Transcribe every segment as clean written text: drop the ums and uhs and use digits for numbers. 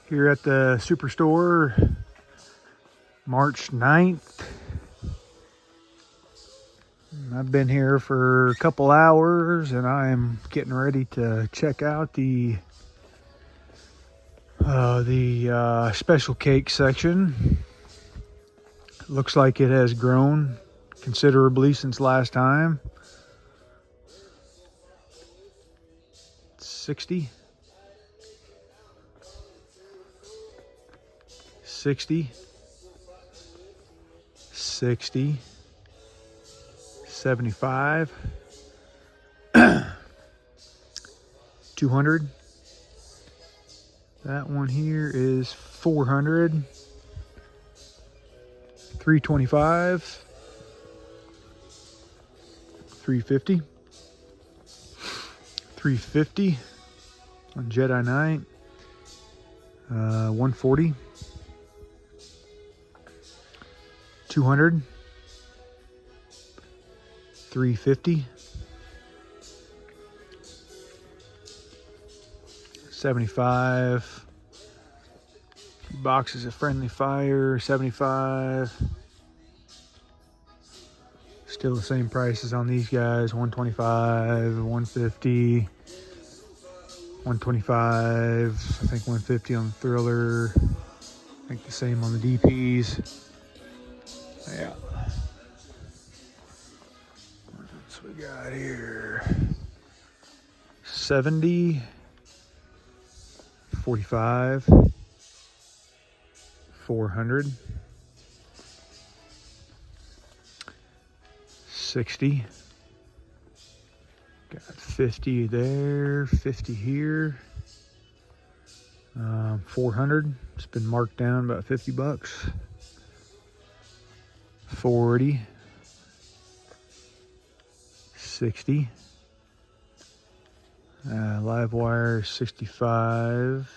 here at the Superstore, March 9th. I've been here for a couple hours and I'm getting ready to check out the special cake section. Looks like it has grown considerably since last time. 60, 60, 60, 75, 200. That one here is 400, 325, 350, 350 on Jedi Knight, 140, 200, 350, 75, boxes of friendly fire, 75. Still the same prices on these guys, 125, 150, 125, I think 150 on the Thriller. I think the same on the DPs. Yeah. What's we got here? 70, 45, 400, 60. Got 50 there, 50 here. 400. It's been marked down about 50 bucks. 40, 60. Live wire 65,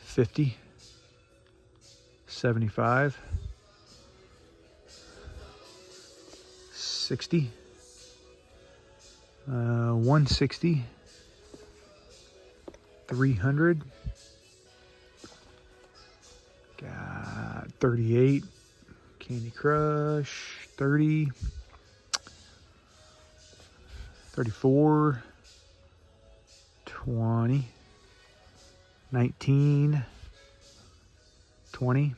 50, 75, 60, 160, 300, got 38, Candy Crush, 30, 34, 20, 19, 20,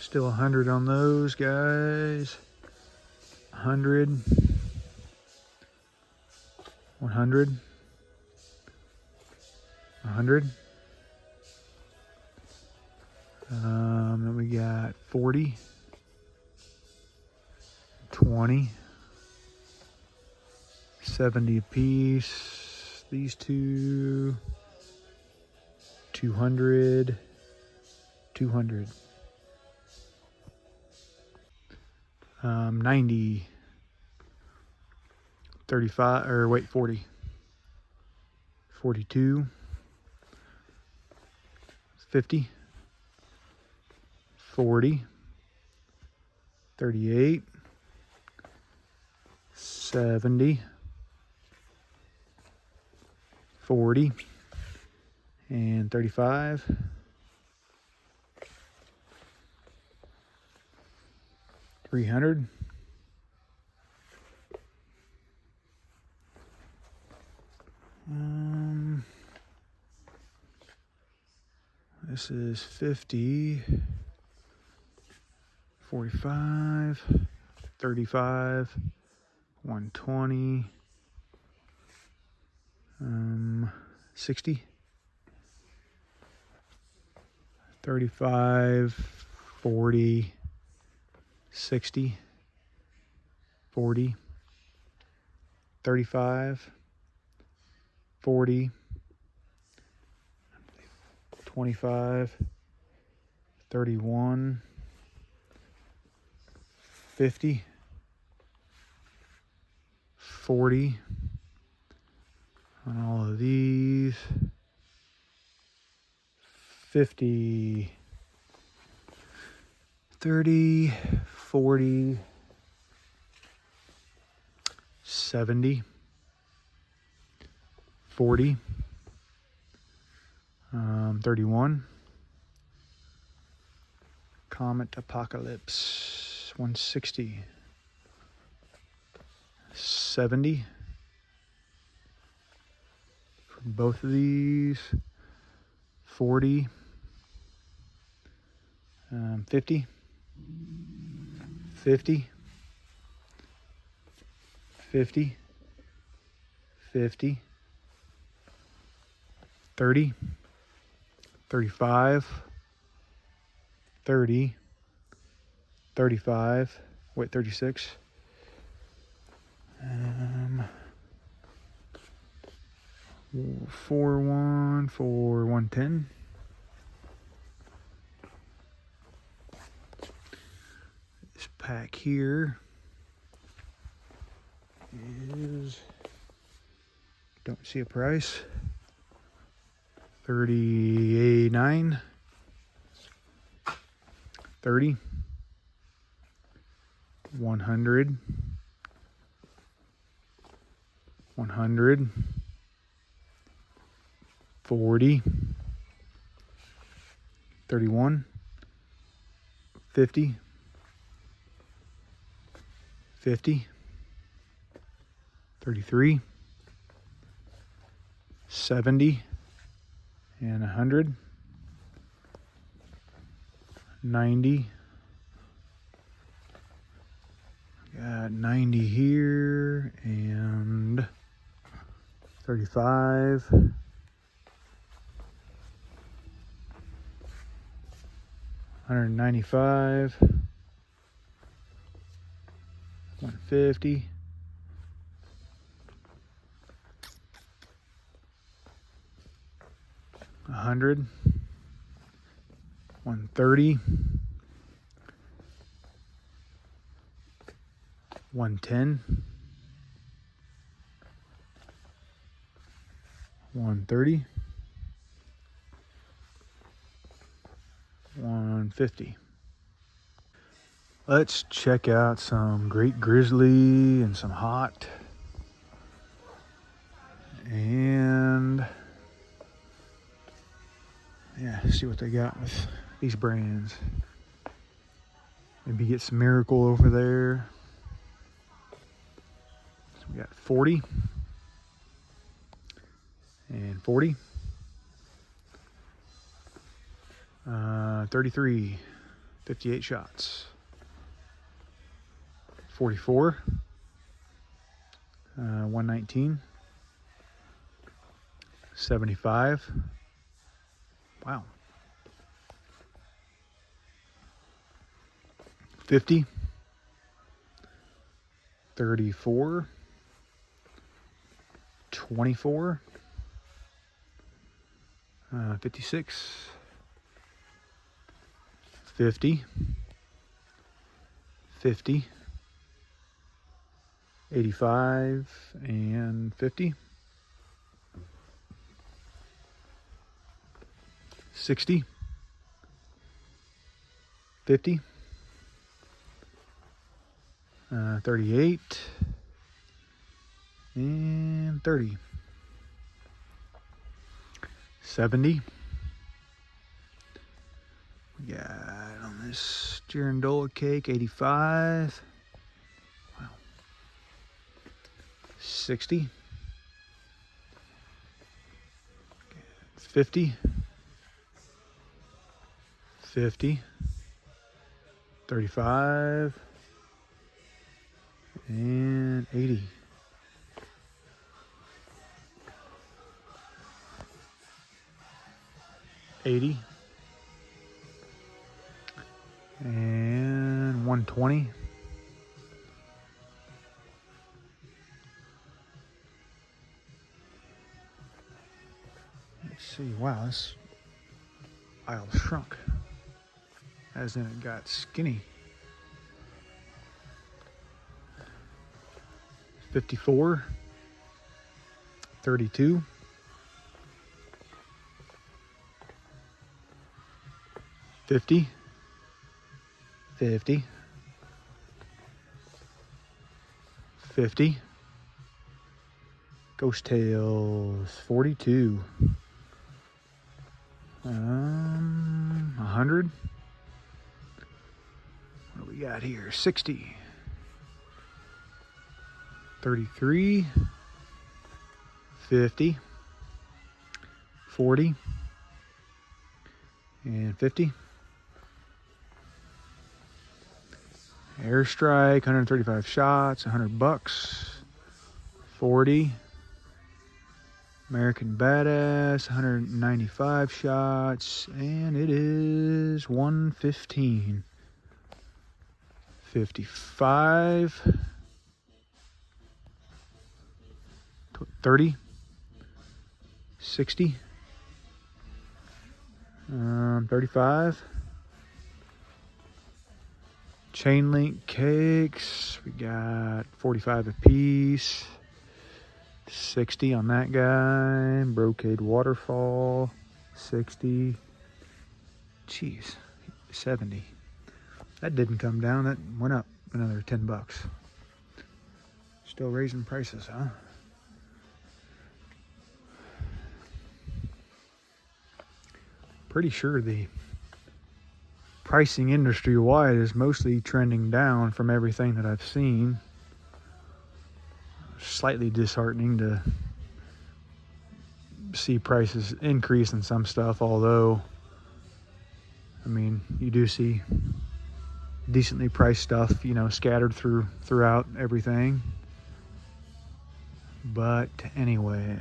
still 100 on those guys. 100, 100, 100. Then we got 40, 20, 70 apiece. These two, 200, 200. 90, 35, or wait, 40, 42, 50, 40, 38, 70, 40, and 35. 300. This is 50, 45, 35, 120, 60, 35, 40, 60, 40, 35, 40, 25, 31, 50, 40 on all of these. 50, 30, 40, 70, 40, 31. Comet Apocalypse, 160, 70 for both of these, 40, 50, 50, 50, 50, 30, 35, 30, 35, wait, 36, 110. This pack here is, don't see a price, 39, 30, 100, 100, 40, 31, 50, 50, 33, 70, and 100, 90, got 90 here, and 35, 195, 150, 100, 130, 110, 130, 150. Let's check out some Great Grizzly and some Hot. And yeah, see what they got with these brands. Maybe get some Miracle over there. So we got 40 and 40. 33, 58 shots. 44, 119, 75. Wow. 50, 34, 24, 56, 50, 50, 85, and 50, 60, 50, 38, and 30, 70. We got on this Girandola cake 85. Wow. 60, 50, 50, 35, and 80. 80 and 120. Let's see. Wow, this aisle shrunk, as in it got skinny. 54, 32, 50, 50, 50, Ghost Tails, 42, 100, what do we got here, 60, 33, 50, 40, and 50. Airstrike, 135 shots, $100. 40. American Badass, 195 shots, and it is 115. 55. 30. 60. 35. Chain link cakes, we got 45 a piece. 60 on that guy. Brocade waterfall, 60. Jeez, 70. That didn't come down, that went up another $10. Still raising prices, huh? Pretty sure the pricing industry-wide is mostly trending down from everything that I've seen. Slightly disheartening to see prices increase in some stuff, although, I mean, you do see decently priced stuff, you know, scattered throughout everything. But anyway.